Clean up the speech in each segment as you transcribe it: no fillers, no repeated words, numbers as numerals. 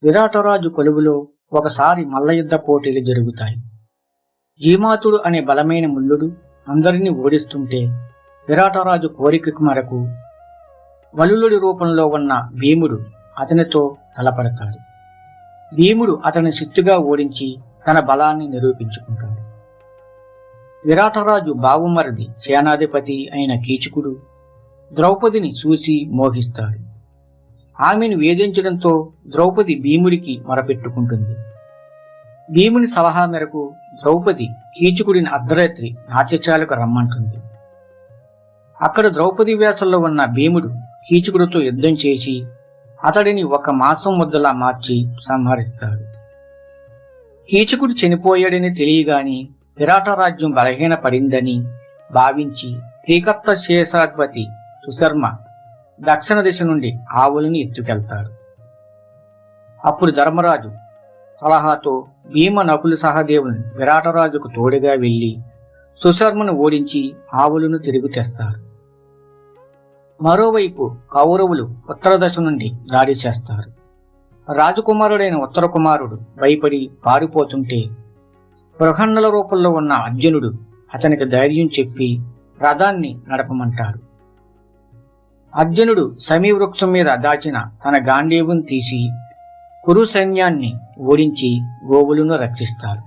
విరాటరాజు కొలువులో ఒకసారి మల్లయుద్ధ పోటీలు జరుగుతాయి. జీమాతుడు అనే బలమైన ముల్లుడు అందరినీ ఓడిస్తుంటే విరాటరాజు కోరిక మేరకు వలులుడి రూపంలో ఉన్న భీముడు అతనితో తలపడతాడు. భీముడు అతని శక్తిగా ఓడించి తన బలాన్ని నిరూపించుకుంటాడు. విరాటరాజు బావుమరిది సేనాధిపతి అయిన కీచకుడు ద్రౌపదిని చూసి మోహిస్తాడు. ఆమెను వేధించడంతో ద్రౌపది భీముడికి మొరపెట్టుకుంటుంది. భీముని సలహా మేరకు ద్రౌపది కీచకుడిని అర్ధరాత్రి నాట్యశాలకు రమ్మంటుంది. అక్కడ ద్రౌపది వేషంలో ఉన్న భీముడు కీచకుడితో యుద్ధం చేసి అతడిని ఒక మాంసం ముద్దలా మార్చి సంహరిస్తాడు. కీచకుడు చనిపోయాడని తెలియగాని విరాటరాజ్యం బలహీన పడిందని భావించి శ్రీకర్త శేషాధిపతి సుశర్మ దక్షిణ దిశ నుండి ఆవులను ఎత్తుకెళ్తాడు. అప్పుడు ధర్మరాజు సలహాతో భీమ నకుల సహదేవుని విరాటరాజుకు తోడుగా వెళ్లి సుశర్మను ఓడించి ఆవులను తిరిగి తెస్తారు. మరోవైపు కౌరవులు ఉత్తర దశ నుండి దాడి చేస్తారు. రాజకుమారుడైన ఉత్తర కుమారుడు భయపడి పారిపోతుంటే బృహన్నల రూపంలో ఉన్న అర్జునుడు అతనికి ధైర్యం చెప్పి రథాన్ని నడపమంటాడు. అర్జునుడు సమీవృక్షం మీద దాచిన తన గాంధీవం తీసి కురు సైన్యాన్ని ఓడించి గోవులను రక్షిస్తారు.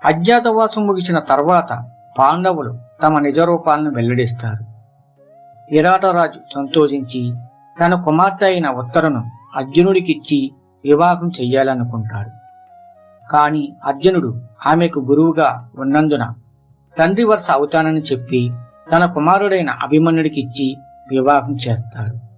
అజ్ఞాతవాసం ముగిసిన తర్వాత పాండవులు తమ నిజరూపాలను వెల్లడిస్తారు. విరాటరాజు సంతోషించి తన కుమార్తె అయిన ఉత్తరను అర్జునుడికిచ్చి వివాహం చెయ్యాలనుకుంటాడు. కాని అర్జునుడు ఆమెకు గురువుగా ఉన్నందున తండ్రి వరుస అవుతానని చెప్పి తన కుమారుడైన అభిమన్యుడికిచ్చి వివాహం చేస్తాడు.